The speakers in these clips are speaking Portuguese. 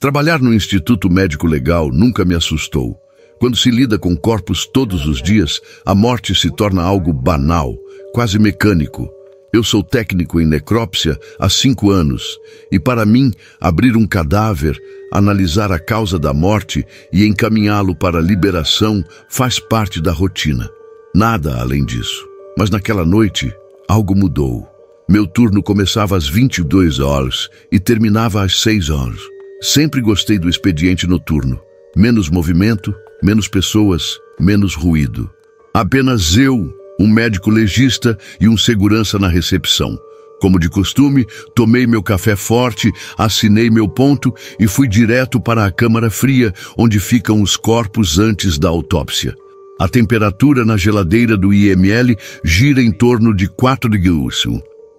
Trabalhar no Instituto Médico Legal nunca me assustou. Quando se lida com corpos todos os dias, a morte se torna algo banal, quase mecânico. Eu sou técnico em necrópsia há 5 anos e, para mim, abrir um cadáver, analisar a causa da morte e encaminhá-lo para a liberação faz parte da rotina. Nada além disso. Mas naquela noite, algo mudou. Meu turno começava às 22 horas e terminava às 6 horas. Sempre gostei do expediente noturno. Menos movimento, menos pessoas, menos ruído. Apenas eu, um médico legista e um segurança na recepção. Como de costume, tomei meu café forte, assinei meu ponto e fui direto para a câmara fria, onde ficam os corpos antes da autópsia. A temperatura na geladeira do IML gira em torno de 4 graus.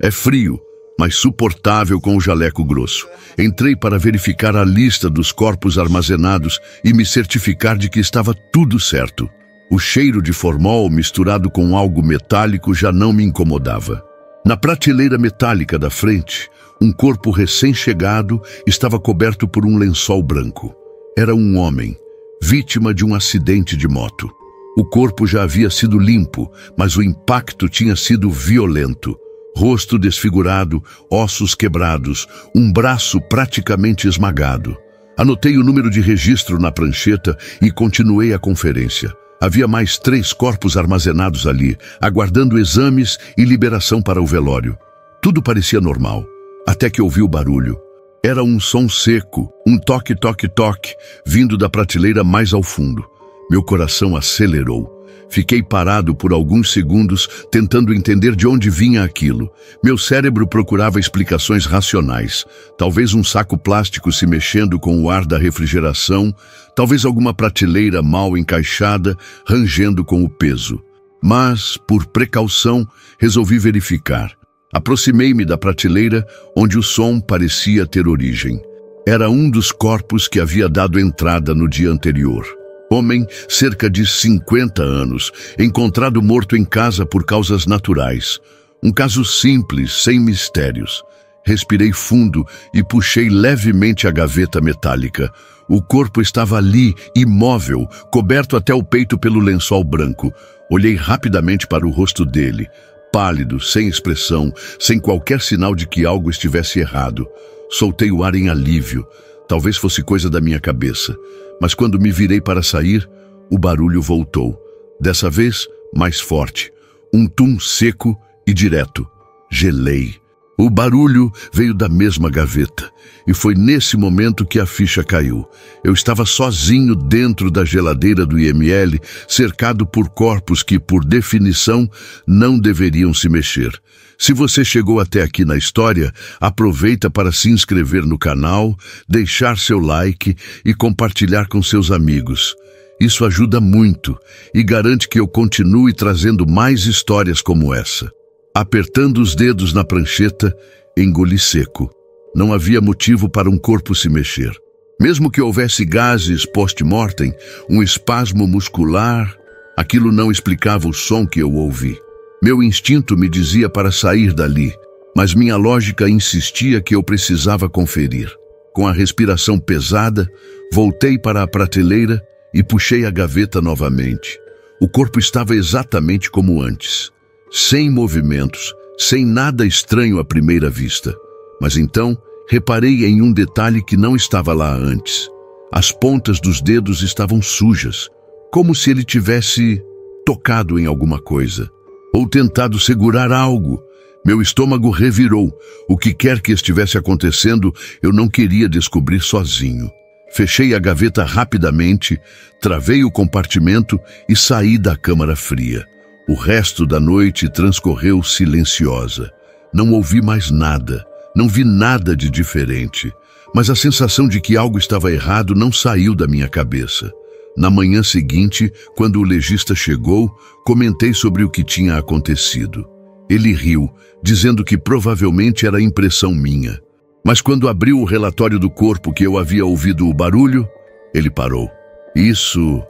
É frio, mas suportável com o jaleco grosso. Entrei para verificar a lista dos corpos armazenados e me certificar de que estava tudo certo. O cheiro de formol misturado com algo metálico já não me incomodava. Na prateleira metálica da frente, um corpo recém-chegado estava coberto por um lençol branco. Era um homem, vítima de um acidente de moto. O corpo já havia sido limpo, mas o impacto tinha sido violento. Rosto desfigurado, ossos quebrados, um braço praticamente esmagado. Anotei o número de registro na prancheta e continuei a conferência. Havia mais 3 corpos armazenados ali, aguardando exames e liberação para o velório. Tudo parecia normal, até que ouvi o barulho. Era um som seco, um toque, toque, toque, vindo da prateleira mais ao fundo. Meu coração acelerou. Fiquei parado por alguns segundos, tentando entender de onde vinha aquilo. Meu cérebro procurava explicações racionais. Talvez um saco plástico se mexendo com o ar da refrigeração, talvez alguma prateleira mal encaixada, rangendo com o peso. Mas, por precaução, resolvi verificar. Aproximei-me da prateleira, onde o som parecia ter origem. Era um dos corpos que havia dado entrada no dia anterior. Homem, cerca de 50 anos, encontrado morto em casa por causas naturais. Um caso simples, sem mistérios. Respirei fundo e puxei levemente a gaveta metálica. O corpo estava ali, imóvel, coberto até o peito pelo lençol branco. Olhei rapidamente para o rosto dele, pálido, sem expressão, sem qualquer sinal de que algo estivesse errado. Soltei o ar em alívio. Talvez fosse coisa da minha cabeça. Mas quando me virei para sair, o barulho voltou. Dessa vez, mais forte. Um tum seco e direto. Gelei. O barulho veio da mesma gaveta. E foi nesse momento que a ficha caiu. Eu estava sozinho dentro da geladeira do IML, cercado por corpos que, por definição, não deveriam se mexer. Se você chegou até aqui na história, aproveita para se inscrever no canal, deixar seu like e compartilhar com seus amigos. Isso ajuda muito e garante que eu continue trazendo mais histórias como essa. Apertando os dedos na prancheta, engoli seco. Não havia motivo para um corpo se mexer. Mesmo que houvesse gases post-mortem, um espasmo muscular, aquilo não explicava o som que eu ouvi. Meu instinto me dizia para sair dali, mas minha lógica insistia que eu precisava conferir. Com a respiração pesada, voltei para a prateleira e puxei a gaveta novamente. O corpo estava exatamente como antes, sem movimentos, sem nada estranho à primeira vista. Mas então, reparei em um detalhe que não estava lá antes. As pontas dos dedos estavam sujas, como se ele tivesse tocado em alguma coisa. Ou tentado segurar algo. Meu estômago revirou. O que quer que estivesse acontecendo, eu não queria descobrir sozinho. Fechei a gaveta rapidamente, travei o compartimento e saí da câmara fria. O resto da noite transcorreu silenciosa. Não ouvi mais nada, não vi nada de diferente, mas a sensação de que algo estava errado não saiu da minha cabeça. Na manhã seguinte, quando o legista chegou, comentei sobre o que tinha acontecido. Ele riu, dizendo que provavelmente era impressão minha. Mas quando abriu o relatório do corpo que eu havia ouvido o barulho, ele parou. Isso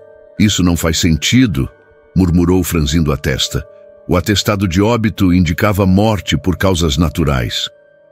não faz sentido, murmurou franzindo a testa. O atestado de óbito indicava morte por causas naturais.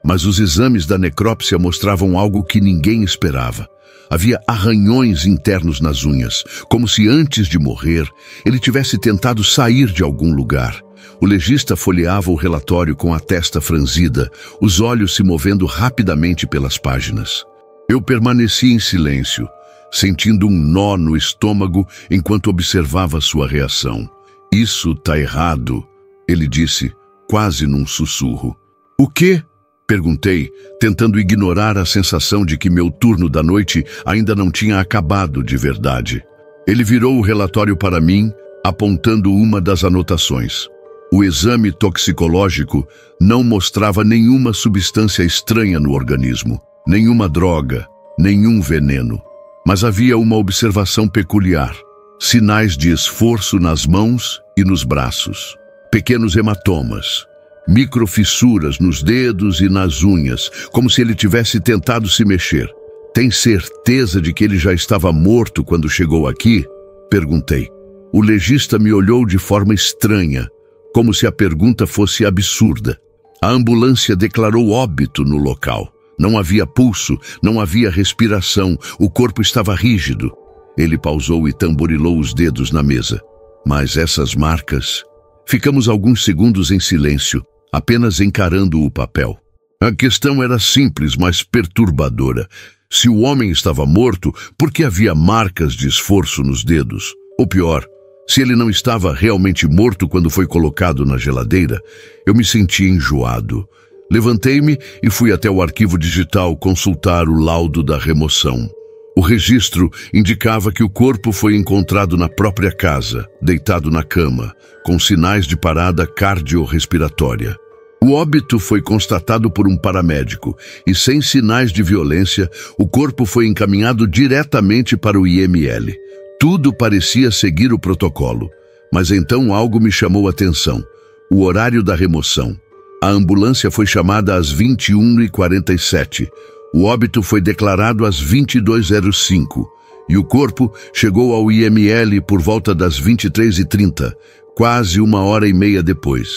Mas os exames da necrópsia mostravam algo que ninguém esperava. Havia arranhões internos nas unhas, como se antes de morrer ele tivesse tentado sair de algum lugar. O legista folheava o relatório com a testa franzida, os olhos se movendo rapidamente pelas páginas. Eu permaneci em silêncio, sentindo um nó no estômago enquanto observava sua reação. "Isso tá errado", ele disse, quase num sussurro. "O quê?" Perguntei, tentando ignorar a sensação de que meu turno da noite ainda não tinha acabado de verdade. Ele virou o relatório para mim, apontando uma das anotações. O exame toxicológico não mostrava nenhuma substância estranha no organismo, nenhuma droga, nenhum veneno. Mas havia uma observação peculiar: sinais de esforço nas mãos e nos braços, pequenos hematomas, microfissuras nos dedos e nas unhas, como se ele tivesse tentado se mexer. "Tem certeza de que ele já estava morto quando chegou aqui?" Perguntei. O legista me olhou de forma estranha, como se a pergunta fosse absurda. A ambulância declarou óbito no local. Não havia pulso, não havia respiração, o corpo estava rígido. Ele pausou e tamborilou os dedos na mesa. "Mas essas marcas..." Ficamos alguns segundos em silêncio, apenas encarando o papel. A questão era simples, mas perturbadora. Se o homem estava morto, por que havia marcas de esforço nos dedos? Ou pior, se ele não estava realmente morto quando foi colocado na geladeira? Eu me senti enjoado. Levantei-me e fui até o arquivo digital consultar o laudo da remoção. O registro indicava que o corpo foi encontrado na própria casa, deitado na cama, com sinais de parada cardiorrespiratória. O óbito foi constatado por um paramédico e, sem sinais de violência, o corpo foi encaminhado diretamente para o IML. Tudo parecia seguir o protocolo, mas então algo me chamou a atenção: o horário da remoção. A ambulância foi chamada às 21h47. O óbito foi declarado às 22h05 e o corpo chegou ao IML por volta das 23h30, quase 1h30 depois.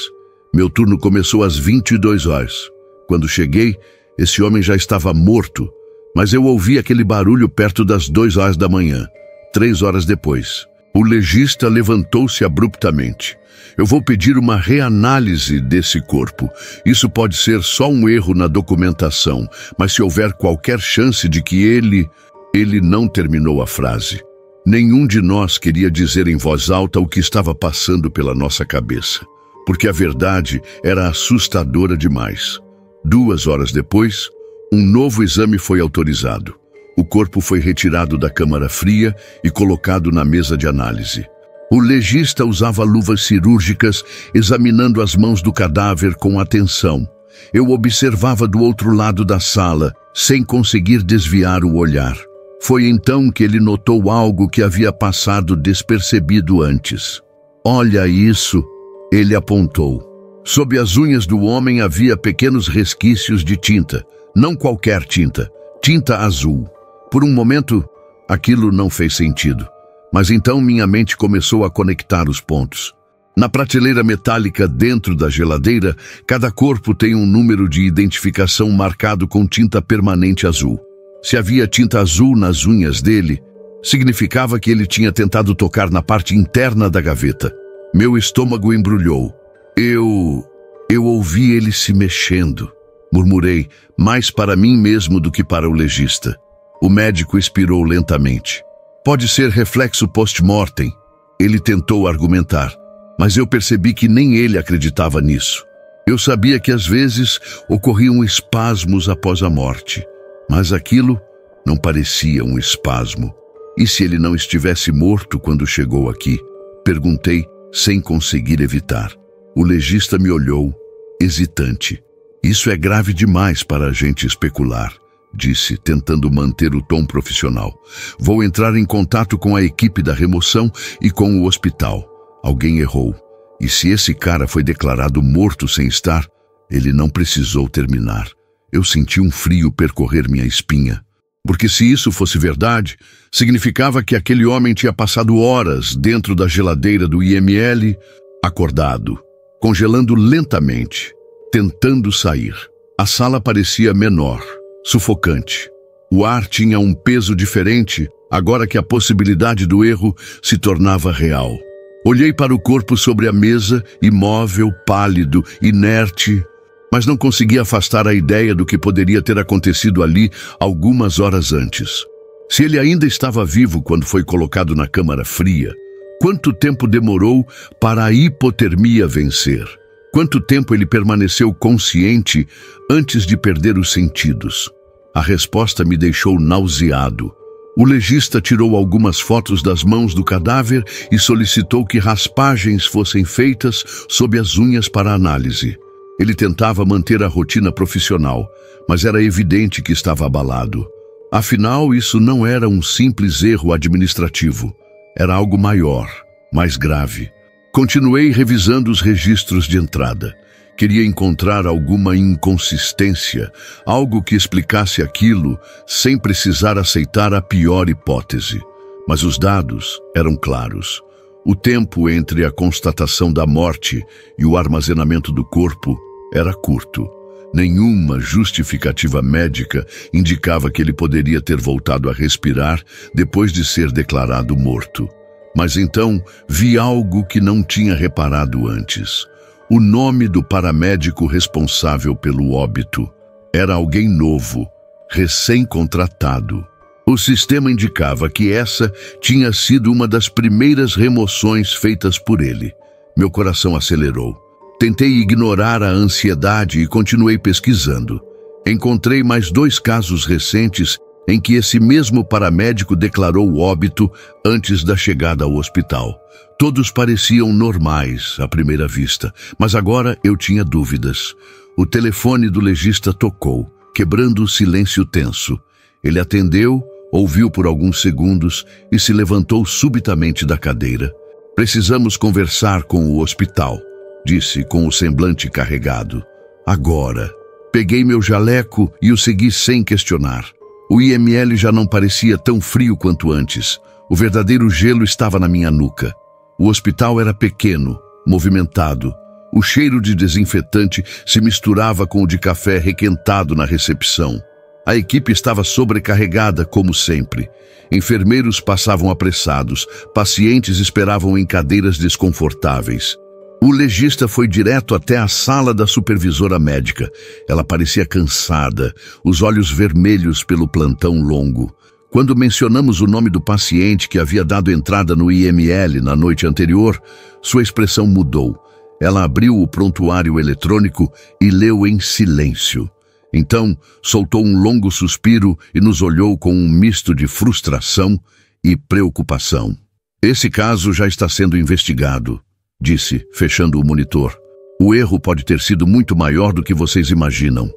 Meu turno começou às 22h. Quando cheguei, esse homem já estava morto, mas eu ouvi aquele barulho perto das 2h da manhã. 3 horas depois, o legista levantou-se abruptamente. "Eu vou pedir uma reanálise desse corpo. Isso pode ser só um erro na documentação, mas se houver qualquer chance de que ele não terminou a frase. Nenhum de nós queria dizer em voz alta o que estava passando pela nossa cabeça, porque a verdade era assustadora demais. 2 horas depois, um novo exame foi autorizado. O corpo foi retirado da câmara fria e colocado na mesa de análise. O legista usava luvas cirúrgicas, examinando as mãos do cadáver com atenção. Eu observava do outro lado da sala, sem conseguir desviar o olhar. Foi então que ele notou algo que havia passado despercebido antes. "Olha isso", ele apontou. Sob as unhas do homem havia pequenos resquícios de tinta. Não qualquer tinta, tinta azul. Por um momento, aquilo não fez sentido. Mas então minha mente começou a conectar os pontos. Na prateleira metálica dentro da geladeira, cada corpo tem um número de identificação marcado com tinta permanente azul. Se havia tinta azul nas unhas dele, significava que ele tinha tentado tocar na parte interna da gaveta. Meu estômago embrulhou. Eu ouvi ele se mexendo. Murmurei, mais para mim mesmo do que para o legista. O médico expirou lentamente. "Pode ser reflexo post-mortem", ele tentou argumentar, mas eu percebi que nem ele acreditava nisso. Eu sabia que às vezes ocorriam espasmos após a morte, mas aquilo não parecia um espasmo. E se ele não estivesse morto quando chegou aqui? Perguntei, sem conseguir evitar. O legista me olhou, hesitante. "Isso é grave demais para a gente especular", disse, tentando manter o tom profissional. "Vou entrar em contato com a equipe da remoção e com o hospital. Alguém errou. E se esse cara foi declarado morto sem estar, ele não precisou terminar." Eu senti um frio percorrer minha espinha. Porque se isso fosse verdade, significava que aquele homem tinha passado horas dentro da geladeira do IML, acordado, congelando lentamente, tentando sair. A sala parecia menor, sufocante. O ar tinha um peso diferente, agora que a possibilidade do erro se tornava real. Olhei para o corpo sobre a mesa, imóvel, pálido, inerte, mas não consegui afastar a ideia do que poderia ter acontecido ali algumas horas antes. Se ele ainda estava vivo quando foi colocado na câmara fria, quanto tempo demorou para a hipotermia vencer? Quanto tempo ele permaneceu consciente antes de perder os sentidos? A resposta me deixou nauseado. O legista tirou algumas fotos das mãos do cadáver e solicitou que raspagens fossem feitas sob as unhas para análise. Ele tentava manter a rotina profissional, mas era evidente que estava abalado. Afinal, isso não era um simples erro administrativo. Era algo maior, mais grave. Continuei revisando os registros de entrada. Queria encontrar alguma inconsistência, algo que explicasse aquilo sem precisar aceitar a pior hipótese. Mas os dados eram claros. O tempo entre a constatação da morte e o armazenamento do corpo era curto. Nenhuma justificativa médica indicava que ele poderia ter voltado a respirar depois de ser declarado morto. Mas então vi algo que não tinha reparado antes. O nome do paramédico responsável pelo óbito era alguém novo, recém-contratado. O sistema indicava que essa tinha sido uma das primeiras remoções feitas por ele. Meu coração acelerou. Tentei ignorar a ansiedade e continuei pesquisando. Encontrei mais 2 casos recentes em que esse mesmo paramédico declarou o óbito antes da chegada ao hospital. Todos pareciam normais à primeira vista, mas agora eu tinha dúvidas. O telefone do legista tocou, quebrando o silêncio tenso. Ele atendeu, ouviu por alguns segundos e se levantou subitamente da cadeira. "Precisamos conversar com o hospital", disse com o semblante carregado. "Agora." Peguei meu jaleco e o segui sem questionar. O IML já não parecia tão frio quanto antes. O verdadeiro gelo estava na minha nuca. O hospital era pequeno, movimentado. O cheiro de desinfetante se misturava com o de café requentado na recepção. A equipe estava sobrecarregada, como sempre. Enfermeiros passavam apressados, pacientes esperavam em cadeiras desconfortáveis. O legista foi direto até a sala da supervisora médica. Ela parecia cansada, os olhos vermelhos pelo plantão longo. Quando mencionamos o nome do paciente que havia dado entrada no IML na noite anterior, sua expressão mudou. Ela abriu o prontuário eletrônico e leu em silêncio. Então, soltou um longo suspiro e nos olhou com um misto de frustração e preocupação. "Esse caso já está sendo investigado", disse, fechando o monitor. "O erro pode ter sido muito maior do que vocês imaginam."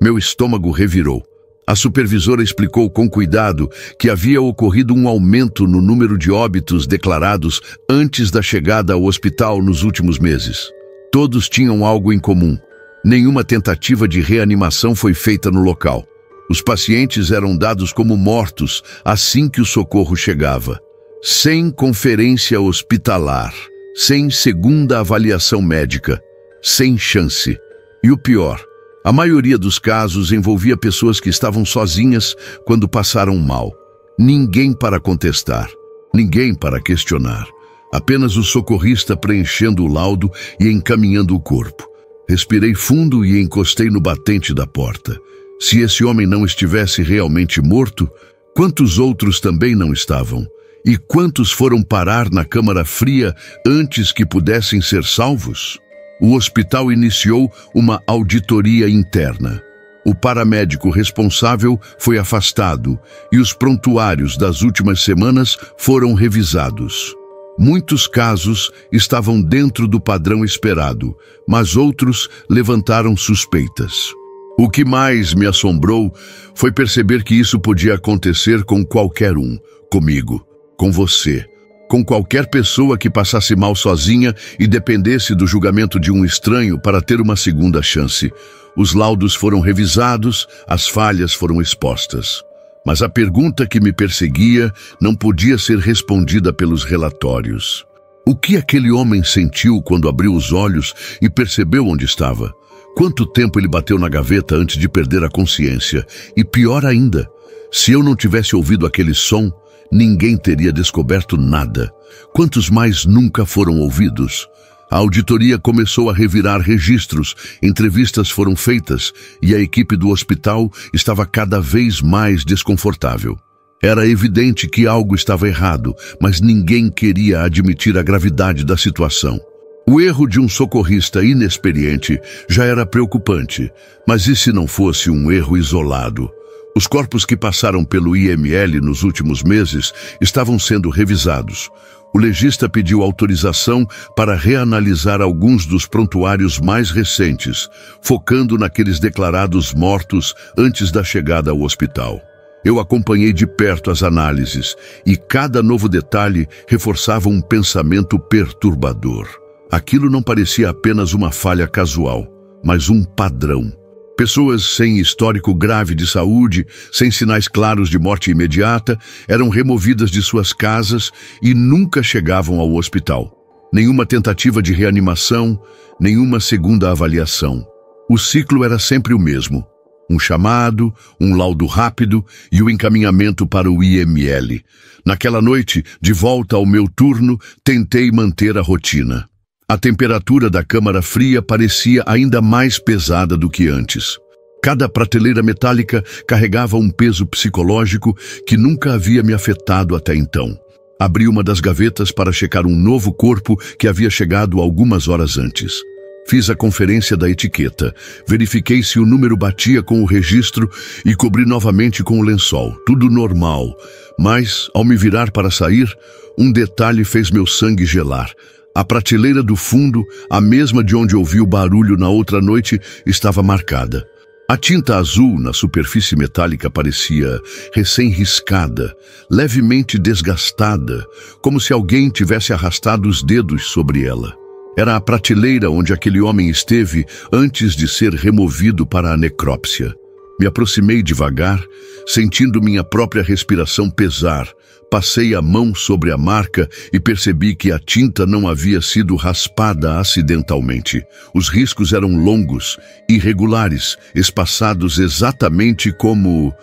Meu estômago revirou. A supervisora explicou com cuidado que havia ocorrido um aumento no número de óbitos declarados antes da chegada ao hospital nos últimos meses. Todos tinham algo em comum. Nenhuma tentativa de reanimação foi feita no local. Os pacientes eram dados como mortos assim que o socorro chegava. Sem conferência hospitalar, sem segunda avaliação médica, sem chance. E o pior, a maioria dos casos envolvia pessoas que estavam sozinhas quando passaram mal. Ninguém para contestar, ninguém para questionar. Apenas o socorrista preenchendo o laudo e encaminhando o corpo. Respirei fundo e encostei no batente da porta. Se esse homem não estivesse realmente morto, quantos outros também não estavam? E quantos foram parar na câmara fria antes que pudessem ser salvos? O hospital iniciou uma auditoria interna. O paramédico responsável foi afastado e os prontuários das últimas semanas foram revisados. Muitos casos estavam dentro do padrão esperado, mas outros levantaram suspeitas. O que mais me assombrou foi perceber que isso podia acontecer com qualquer um, comigo, com você, com qualquer pessoa que passasse mal sozinha e dependesse do julgamento de um estranho para ter uma segunda chance. Os laudos foram revisados, as falhas foram expostas. Mas a pergunta que me perseguia não podia ser respondida pelos relatórios. O que aquele homem sentiu quando abriu os olhos e percebeu onde estava? Quanto tempo ele bateu na gaveta antes de perder a consciência? E pior ainda, se eu não tivesse ouvido aquele som, ninguém teria descoberto nada. Quantos mais nunca foram ouvidos? A auditoria começou a revirar registros, entrevistas foram feitas e a equipe do hospital estava cada vez mais desconfortável. Era evidente que algo estava errado, mas ninguém queria admitir a gravidade da situação. O erro de um socorrista inexperiente já era preocupante, mas e se não fosse um erro isolado? Os corpos que passaram pelo IML nos últimos meses estavam sendo revisados. O legista pediu autorização para reanalisar alguns dos prontuários mais recentes, focando naqueles declarados mortos antes da chegada ao hospital. Eu acompanhei de perto as análises e cada novo detalhe reforçava um pensamento perturbador. Aquilo não parecia apenas uma falha casual, mas um padrão. Pessoas sem histórico grave de saúde, sem sinais claros de morte imediata, eram removidas de suas casas e nunca chegavam ao hospital. Nenhuma tentativa de reanimação, nenhuma segunda avaliação. O ciclo era sempre o mesmo. Um chamado, um laudo rápido e o encaminhamento para o IML. Naquela noite, de volta ao meu turno, tentei manter a rotina. A temperatura da câmara fria parecia ainda mais pesada do que antes. Cada prateleira metálica carregava um peso psicológico que nunca havia me afetado até então. Abri uma das gavetas para checar um novo corpo que havia chegado algumas horas antes. Fiz a conferência da etiqueta, verifiquei se o número batia com o registro e cobri novamente com o lençol. Tudo normal, mas, ao me virar para sair, um detalhe fez meu sangue gelar. A prateleira do fundo, a mesma de onde ouvi o barulho na outra noite, estava marcada. A tinta azul na superfície metálica parecia recém-riscada, levemente desgastada, como se alguém tivesse arrastado os dedos sobre ela. Era a prateleira onde aquele homem esteve antes de ser removido para a necrópsia. Me aproximei devagar, sentindo minha própria respiração pesar. Passei a mão sobre a marca e percebi que a tinta não havia sido raspada acidentalmente. Os riscos eram longos, irregulares, espaçados exatamente como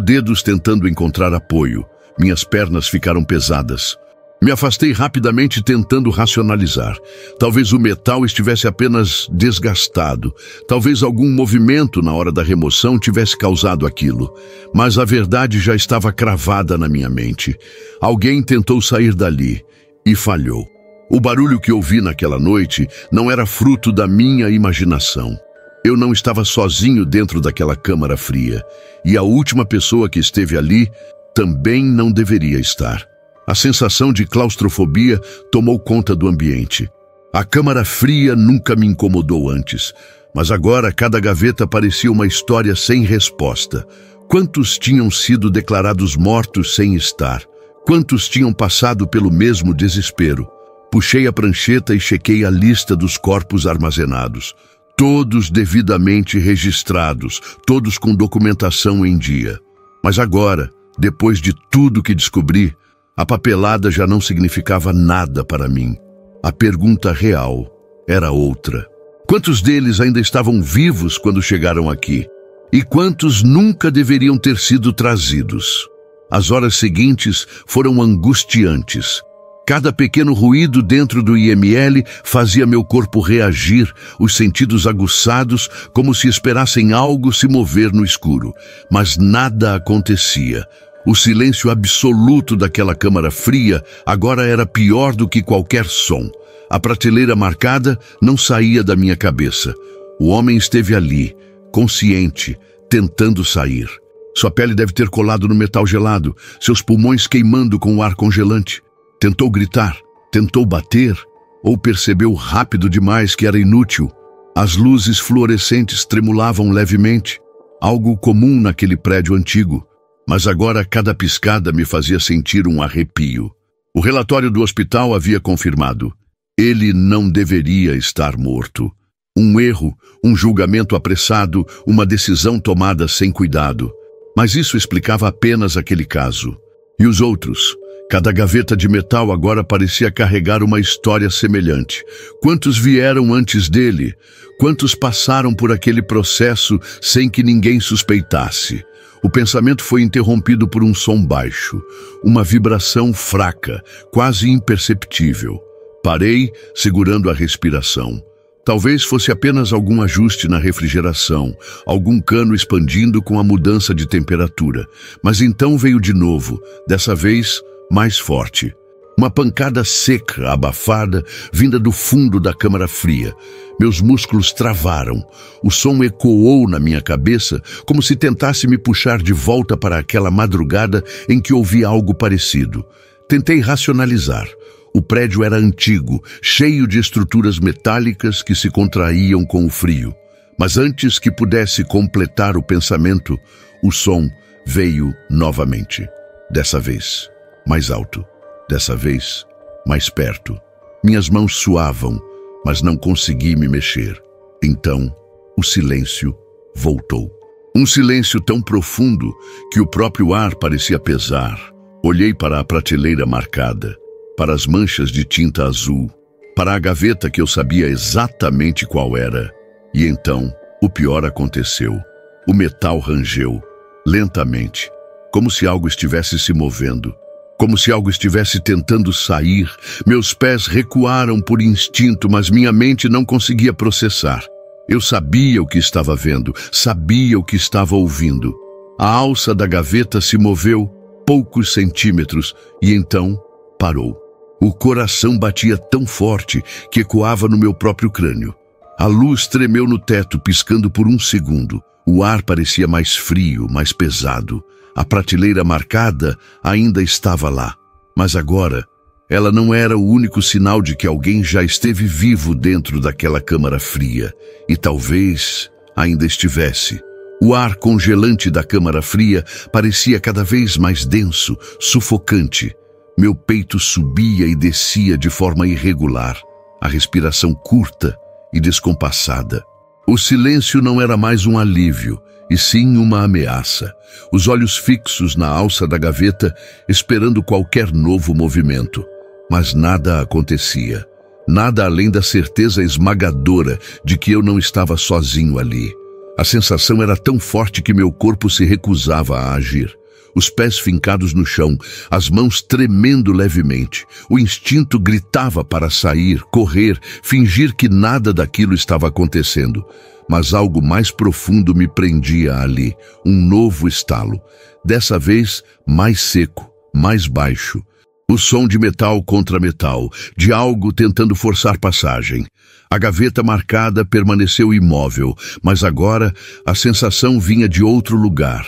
dedos tentando encontrar apoio. Minhas pernas ficaram pesadas. Me afastei rapidamente tentando racionalizar. Talvez o metal estivesse apenas desgastado. Talvez algum movimento na hora da remoção tivesse causado aquilo. Mas a verdade já estava cravada na minha mente. Alguém tentou sair dali e falhou. O barulho que ouvi naquela noite não era fruto da minha imaginação. Eu não estava sozinho dentro daquela câmara fria. E a última pessoa que esteve ali também não deveria estar. A sensação de claustrofobia tomou conta do ambiente. A câmara fria nunca me incomodou antes, mas agora cada gaveta parecia uma história sem resposta. Quantos tinham sido declarados mortos sem estar? Quantos tinham passado pelo mesmo desespero? Puxei a prancheta e chequei a lista dos corpos armazenados. Todos devidamente registrados, todos com documentação em dia. Mas agora, depois de tudo que descobri, a papelada já não significava nada para mim. A pergunta real era outra. Quantos deles ainda estavam vivos quando chegaram aqui? E quantos nunca deveriam ter sido trazidos? As horas seguintes foram angustiantes. Cada pequeno ruído dentro do IML fazia meu corpo reagir, os sentidos aguçados, como se esperassem algo se mover no escuro. Mas nada acontecia. O silêncio absoluto daquela câmara fria agora era pior do que qualquer som. A prateleira marcada não saía da minha cabeça. O homem esteve ali, consciente, tentando sair. Sua pele deve ter colado no metal gelado, seus pulmões queimando com o ar congelante. Tentou gritar, tentou bater, ou percebeu rápido demais que era inútil. As luzes fluorescentes tremulavam levemente, algo comum naquele prédio antigo. Mas agora cada piscada me fazia sentir um arrepio. O relatório do hospital havia confirmado. Ele não deveria estar morto. Um erro, um julgamento apressado, uma decisão tomada sem cuidado. Mas isso explicava apenas aquele caso. E os outros? Cada gaveta de metal agora parecia carregar uma história semelhante. Quantos vieram antes dele? Quantos passaram por aquele processo sem que ninguém suspeitasse? O pensamento foi interrompido por um som baixo, uma vibração fraca, quase imperceptível. Parei, segurando a respiração. Talvez fosse apenas algum ajuste na refrigeração, algum cano expandindo com a mudança de temperatura. Mas então veio de novo, dessa vez mais forte. Uma pancada seca, abafada, vinda do fundo da câmara fria. Meus músculos travaram. O som ecoou na minha cabeça, como se tentasse me puxar de volta para aquela madrugada em que ouvi algo parecido. Tentei racionalizar. O prédio era antigo, cheio de estruturas metálicas que se contraíam com o frio. Mas antes que pudesse completar o pensamento, o som veio novamente. Dessa vez, mais alto. Dessa vez, mais perto. Minhas mãos suavam, mas não consegui me mexer. Então, o silêncio voltou. Um silêncio tão profundo que o próprio ar parecia pesar. Olhei para a prateleira marcada, para as manchas de tinta azul, para a gaveta que eu sabia exatamente qual era. E então, o pior aconteceu. O metal rangeu, lentamente, como se algo estivesse se movendo. Como se algo estivesse tentando sair. Meus pés recuaram por instinto, mas minha mente não conseguia processar. Eu sabia o que estava vendo, sabia o que estava ouvindo. A alça da gaveta se moveu poucos centímetros e então parou. O coração batia tão forte que ecoava no meu próprio crânio. A luz tremeu no teto, piscando por um segundo. O ar parecia mais frio, mais pesado. A prateleira marcada ainda estava lá, mas agora ela não era o único sinal de que alguém já esteve vivo dentro daquela câmara fria, e talvez ainda estivesse. O ar congelante da câmara fria parecia cada vez mais denso, sufocante. Meu peito subia e descia de forma irregular, a respiração curta e descompassada. O silêncio não era mais um alívio, e sim uma ameaça. Os olhos fixos na alça da gaveta, esperando qualquer novo movimento. Mas nada acontecia. Nada além da certeza esmagadora de que eu não estava sozinho ali. A sensação era tão forte que meu corpo se recusava a agir. Os pés fincados no chão, as mãos tremendo levemente. O instinto gritava para sair, correr, fingir que nada daquilo estava acontecendo. Mas algo mais profundo me prendia ali, um novo estalo. Dessa vez, mais seco, mais baixo. O som de metal contra metal, de algo tentando forçar passagem. A gaveta marcada permaneceu imóvel, mas agora a sensação vinha de outro lugar,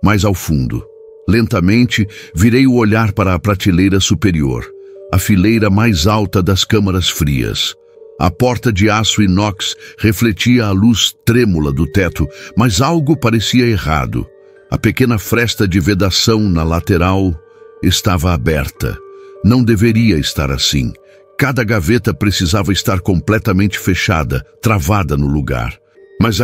mais ao fundo. Lentamente, virei o olhar para a prateleira superior, a fileira mais alta das câmaras frias. A porta de aço inox refletia a luz trêmula do teto, mas algo parecia errado. A pequena fresta de vedação na lateral estava aberta. Não deveria estar assim. Cada gaveta precisava estar completamente fechada, travada no lugar. Mas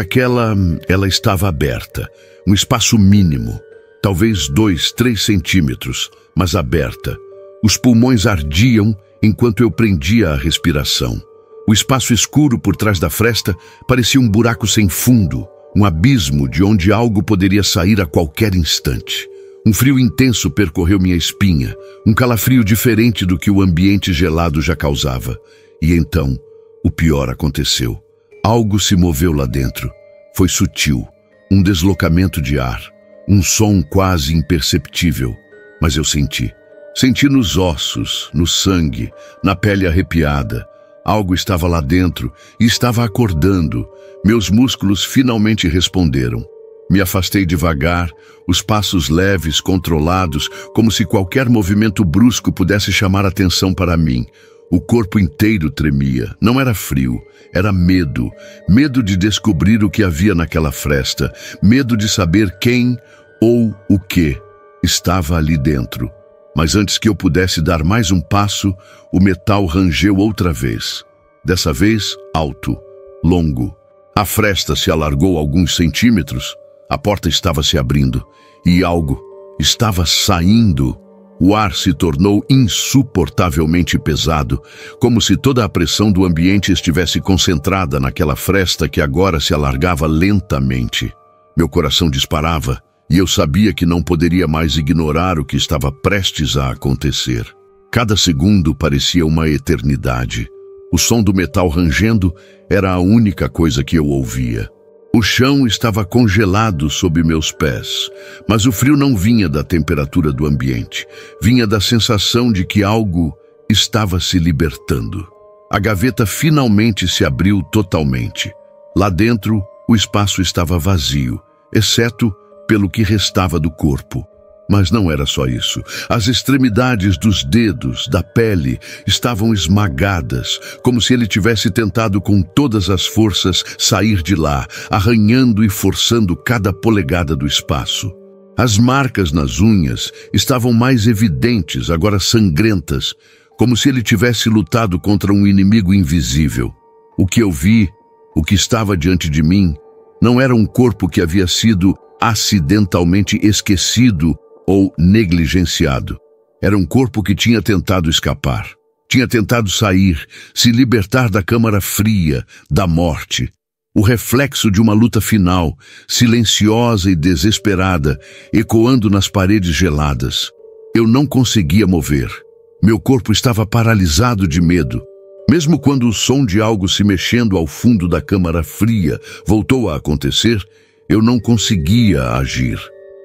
ela estava aberta. Um espaço mínimo. Talvez 2, 3 centímetros, mas aberta. Os pulmões ardiam enquanto eu prendia a respiração. O espaço escuro por trás da fresta parecia um buraco sem fundo, um abismo de onde algo poderia sair a qualquer instante. Um frio intenso percorreu minha espinha, um calafrio diferente do que o ambiente gelado já causava. E então, o pior aconteceu. Algo se moveu lá dentro. Foi sutil, um deslocamento de ar, um som quase imperceptível, mas eu senti. Senti nos ossos, no sangue, na pele arrepiada. Algo estava lá dentro e estava acordando. Meus músculos finalmente responderam. Me afastei devagar, os passos leves, controlados, como se qualquer movimento brusco pudesse chamar atenção para mim. O corpo inteiro tremia. Não era frio, era medo. Medo de descobrir o que havia naquela fresta. Medo de saber quem ou o que estava ali dentro. Mas antes que eu pudesse dar mais um passo, o metal rangeu outra vez. Dessa vez, alto, longo. A fresta se alargou alguns centímetros. A porta estava se abrindo e algo estava saindo. O ar se tornou insuportavelmente pesado, como se toda a pressão do ambiente estivesse concentrada naquela fresta que agora se alargava lentamente. Meu coração disparava e eu sabia que não poderia mais ignorar o que estava prestes a acontecer. Cada segundo parecia uma eternidade. O som do metal rangendo era a única coisa que eu ouvia. O chão estava congelado sob meus pés, mas o frio não vinha da temperatura do ambiente. Vinha da sensação de que algo estava se libertando. A gaveta finalmente se abriu totalmente. Lá dentro, o espaço estava vazio, exceto pelo que restava do corpo. Mas não era só isso. As extremidades dos dedos, da pele, estavam esmagadas, como se ele tivesse tentado com todas as forças sair de lá, arranhando e forçando cada polegada do espaço. As marcas nas unhas estavam mais evidentes, agora sangrentas, como se ele tivesse lutado contra um inimigo invisível. O que eu vi, o que estava diante de mim, não era um corpo que havia sido acidentalmente esquecido ou negligenciado. Era um corpo que tinha tentado escapar. Tinha tentado sair, se libertar da câmara fria, da morte. O reflexo de uma luta final, silenciosa e desesperada, ecoando nas paredes geladas. Eu não conseguia mover. Meu corpo estava paralisado de medo. Mesmo quando o som de algo se mexendo ao fundo da câmara fria voltou a acontecer, eu não conseguia agir.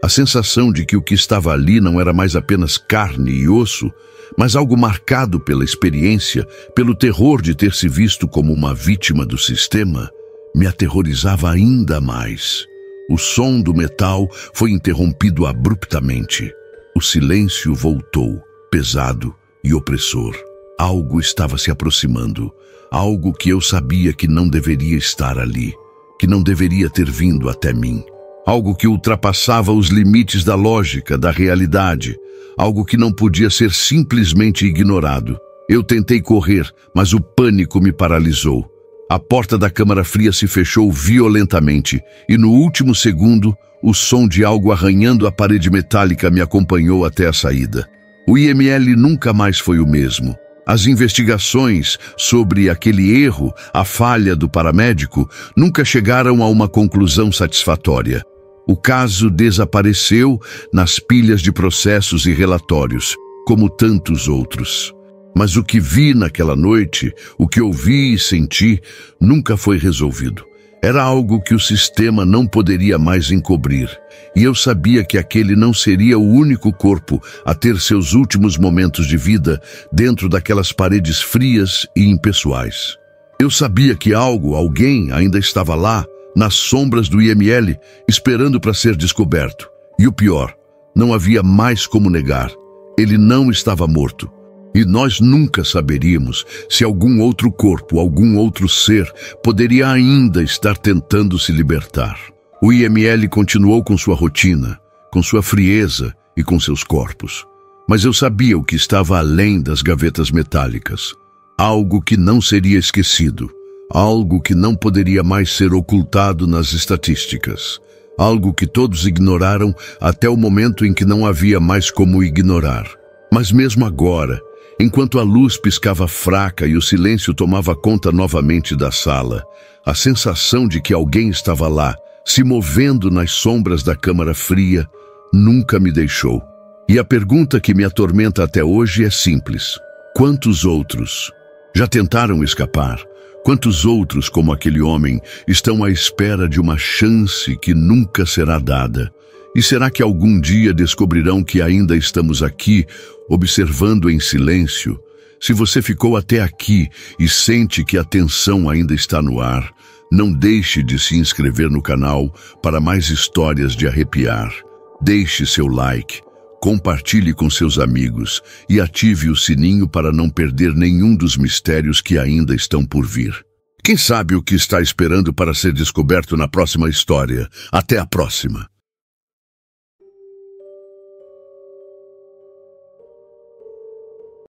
A sensação de que o que estava ali não era mais apenas carne e osso, mas algo marcado pela experiência, pelo terror de ter se visto como uma vítima do sistema, me aterrorizava ainda mais. O som do metal foi interrompido abruptamente. O silêncio voltou, pesado e opressor. Algo estava se aproximando, algo que eu sabia que não deveria estar ali, que não deveria ter vindo até mim. Algo que ultrapassava os limites da lógica, da realidade. Algo que não podia ser simplesmente ignorado. Eu tentei correr, mas o pânico me paralisou. A porta da câmara fria se fechou violentamente e no último segundo, o som de algo arranhando a parede metálica me acompanhou até a saída. O IML nunca mais foi o mesmo. As investigações sobre aquele erro, a falha do paramédico, nunca chegaram a uma conclusão satisfatória. O caso desapareceu nas pilhas de processos e relatórios, como tantos outros. Mas o que vi naquela noite, o que ouvi e senti, nunca foi resolvido. Era algo que o sistema não poderia mais encobrir. E eu sabia que aquele não seria o único corpo a ter seus últimos momentos de vida dentro daquelas paredes frias e impessoais. Eu sabia que alguém ainda estava lá, nas sombras do IML, esperando para ser descoberto. E o pior, não havia mais como negar. Ele não estava morto. E nós nunca saberíamos se algum outro corpo, algum outro ser, poderia ainda estar tentando se libertar. O IML continuou com sua rotina, com sua frieza e com seus corpos. Mas eu sabia o que estava além das gavetas metálicas. Algo que não seria esquecido. Algo que não poderia mais ser ocultado nas estatísticas. Algo que todos ignoraram até o momento em que não havia mais como ignorar. Mas mesmo agora, enquanto a luz piscava fraca e o silêncio tomava conta novamente da sala, a sensação de que alguém estava lá, se movendo nas sombras da câmara fria, nunca me deixou. E a pergunta que me atormenta até hoje é simples. Quantos outros já tentaram escapar? Quantos outros, como aquele homem, estão à espera de uma chance que nunca será dada? E será que algum dia descobrirão que ainda estamos aqui, observando em silêncio? Se você ficou até aqui e sente que a tensão ainda está no ar, não deixe de se inscrever no canal para mais histórias de arrepiar. Deixe seu like, compartilhe com seus amigos e ative o sininho para não perder nenhum dos mistérios que ainda estão por vir. Quem sabe o que está esperando para ser descoberto na próxima história? Até a próxima!